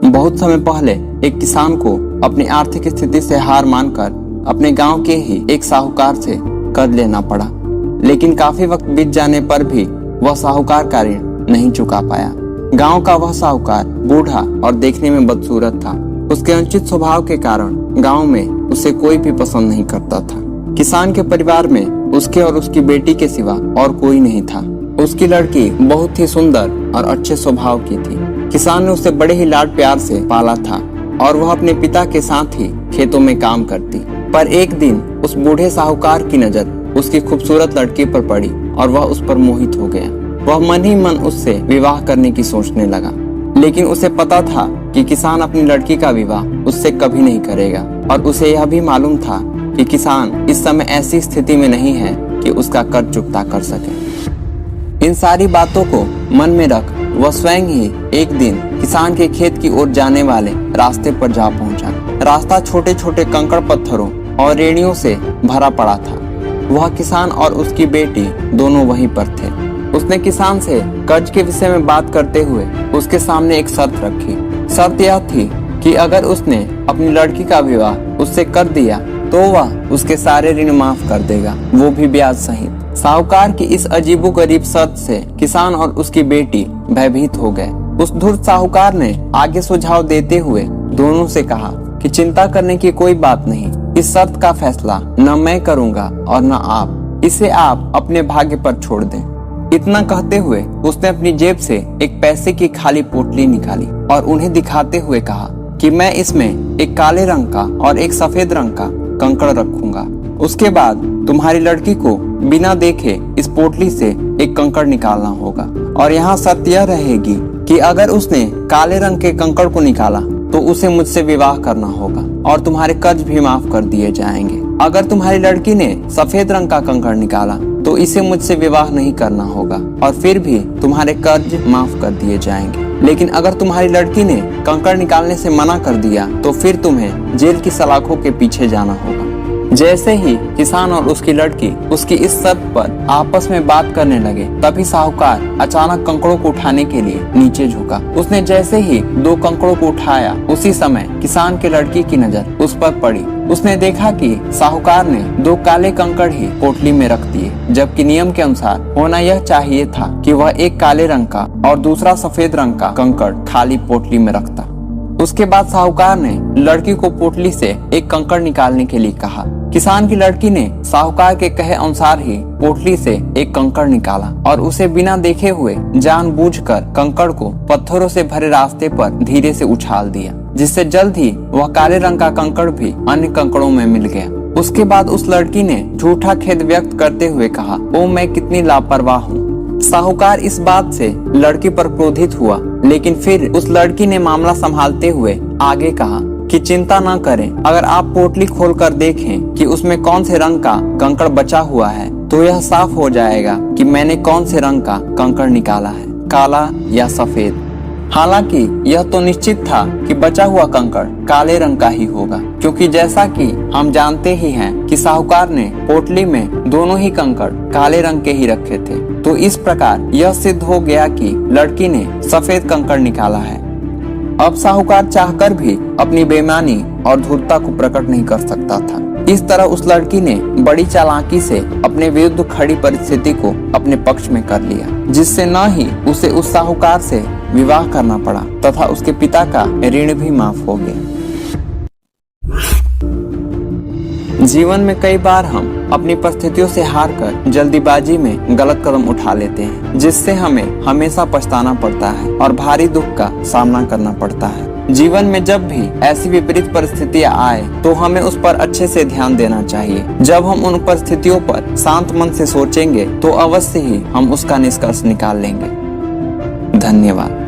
बहुत समय पहले एक किसान को अपनी आर्थिक स्थिति से हार मानकर अपने गांव के ही एक साहूकार से कर्ज लेना पड़ा। लेकिन काफी वक्त बीत जाने पर भी वह साहूकार का ऋण नहीं चुका पाया। गांव का वह साहूकार बूढ़ा और देखने में बदसूरत था। उसके अनुचित स्वभाव के कारण गांव में उसे कोई भी पसंद नहीं करता था। किसान के परिवार में उसके और उसकी बेटी के सिवा और कोई नहीं था। उसकी लड़की बहुत ही सुंदर और अच्छे स्वभाव की थी। किसान ने उसे बड़े ही लाड प्यार से पाला था और वह अपने पिता के साथ ही खेतों में काम करती। पर एक दिन उस बूढ़े साहूकार की नजर उसकी खूबसूरत लड़की पर पड़ी और वह उस पर मोहित हो गया। वह मन ही मन उससे विवाह करने की सोचने लगा। लेकिन उसे पता था कि किसान अपनी लड़की का विवाह उससे कभी नहीं करेगा और उसे यह भी मालूम था कि किसान इस समय ऐसी स्थिति में नहीं है कि उसका कर्ज चुकता कर सके। इन सारी बातों को मन में रख वह स्वयं ही एक दिन किसान के खेत की ओर जाने वाले रास्ते पर जा पहुंचा। रास्ता छोटे छोटे कंकड़ पत्थरों और रेणियों से भरा पड़ा था। वह किसान और उसकी बेटी दोनों वहीं पर थे। उसने किसान से कर्ज के विषय में बात करते हुए उसके सामने एक शर्त रखी। शर्त यह थी कि अगर उसने अपनी लड़की का विवाह उससे कर दिया तो वह उसके सारे ऋण माफ कर देगा, वो भी ब्याज सहित। साहूकार की इस अजीबोगरीब शर्त से किसान और उसकी बेटी भयभीत हो गए। उस धूर्त साहूकार ने आगे सुझाव देते हुए दोनों से कहा कि चिंता करने की कोई बात नहीं। इस शर्त का फैसला न मैं करूंगा और न आप। इसे आप अपने भाग्य पर छोड़ दें। इतना कहते हुए उसने अपनी जेब से एक पैसे की खाली पोटली निकाली और उन्हें दिखाते हुए कहा कि मैं इसमें एक काले रंग का और एक सफेद रंग का कंकड़ रखूंगा। उसके बाद तुम्हारी लड़की को बिना देखे इस पोटली से एक कंकड़ निकालना होगा और यहाँ शर्त यह रहेगी कि अगर उसने काले रंग के कंकड़ को निकाला तो उसे मुझसे विवाह करना होगा और तुम्हारे कर्ज भी माफ कर दिए जाएंगे। अगर तुम्हारी लड़की ने सफेद रंग का कंकड़ निकाला तो इसे मुझसे विवाह नहीं करना होगा और फिर भी तुम्हारे कर्ज माफ कर दिए जाएंगे। लेकिन अगर तुम्हारी लड़की ने कंकड़ निकालने से मना कर दिया तो फिर तुम्हें जेल की सलाखों के पीछे जाना होगा। जैसे ही किसान और उसकी लड़की उसकी इस शर्त पर आपस में बात करने लगे, तभी साहूकार अचानक कंकड़ों को उठाने के लिए नीचे झुका। उसने जैसे ही दो कंकड़ों को उठाया, उसी समय किसान के लड़की की नजर उस पर पड़ी। उसने देखा कि साहूकार ने दो काले कंकड़ ही पोटली में रख दिए, जबकि नियम के अनुसार होना यह चाहिए था कि वह एक काले रंग का और दूसरा सफेद रंग का कंकड़ खाली पोटली में रखता। उसके बाद साहूकार ने लड़की को पोटली से एक कंकड़ निकालने के लिए कहा। किसान की लड़की ने साहूकार के कहे अनुसार ही पोटली से एक कंकड़ निकाला और उसे बिना देखे हुए जानबूझकर कंकड़ को पत्थरों से भरे रास्ते पर धीरे से उछाल दिया, जिससे जल्द ही वह काले रंग का कंकड़ भी अन्य कंकड़ों में मिल गया। उसके बाद उस लड़की ने झूठा खेद व्यक्त करते हुए कहा, ओ मैं कितनी लापरवाह हूँ। साहूकार इस बात से लड़की पर क्रोधित हुआ, लेकिन फिर उस लड़की ने मामला संभालते हुए आगे कहा कि चिंता न करें, अगर आप पोटली खोलकर देखें कि उसमें कौन से रंग का कंकड़ बचा हुआ है तो यह साफ हो जाएगा कि मैंने कौन से रंग का कंकड़ निकाला है, काला या सफेद। हालांकि यह तो निश्चित था कि बचा हुआ कंकड़ काले रंग का ही होगा, क्योंकि जैसा कि हम जानते ही हैं कि साहूकार ने पोटली में दोनों ही कंकड़ काले रंग के ही रखे थे। तो इस प्रकार यह सिद्ध हो गया कि लड़की ने सफेद कंकड़ निकाला है। अब साहूकार चाहकर भी अपनी बेईमानी और धूर्तता को प्रकट नहीं कर सकता था। इस तरह उस लड़की ने बड़ी चालाकी से अपने विरुद्ध खड़ी परिस्थिति को अपने पक्ष में कर लिया, जिससे न ही उसे उस साहूकार से विवाह करना पड़ा तथा उसके पिता का ऋण भी माफ हो गया। जीवन में कई बार हम अपनी परिस्थितियों से हारकर जल्दीबाजी में गलत कदम उठा लेते हैं, जिससे हमें हमेशा पछताना पड़ता है और भारी दुख का सामना करना पड़ता है। जीवन में जब भी ऐसी विपरीत परिस्थितियां आए तो हमें उस पर अच्छे से ध्यान देना चाहिए। जब हम उन परिस्थितियों पर शांत मन से सोचेंगे तो अवश्य ही हम उसका निष्कर्ष निकाल लेंगे। धन्यवाद।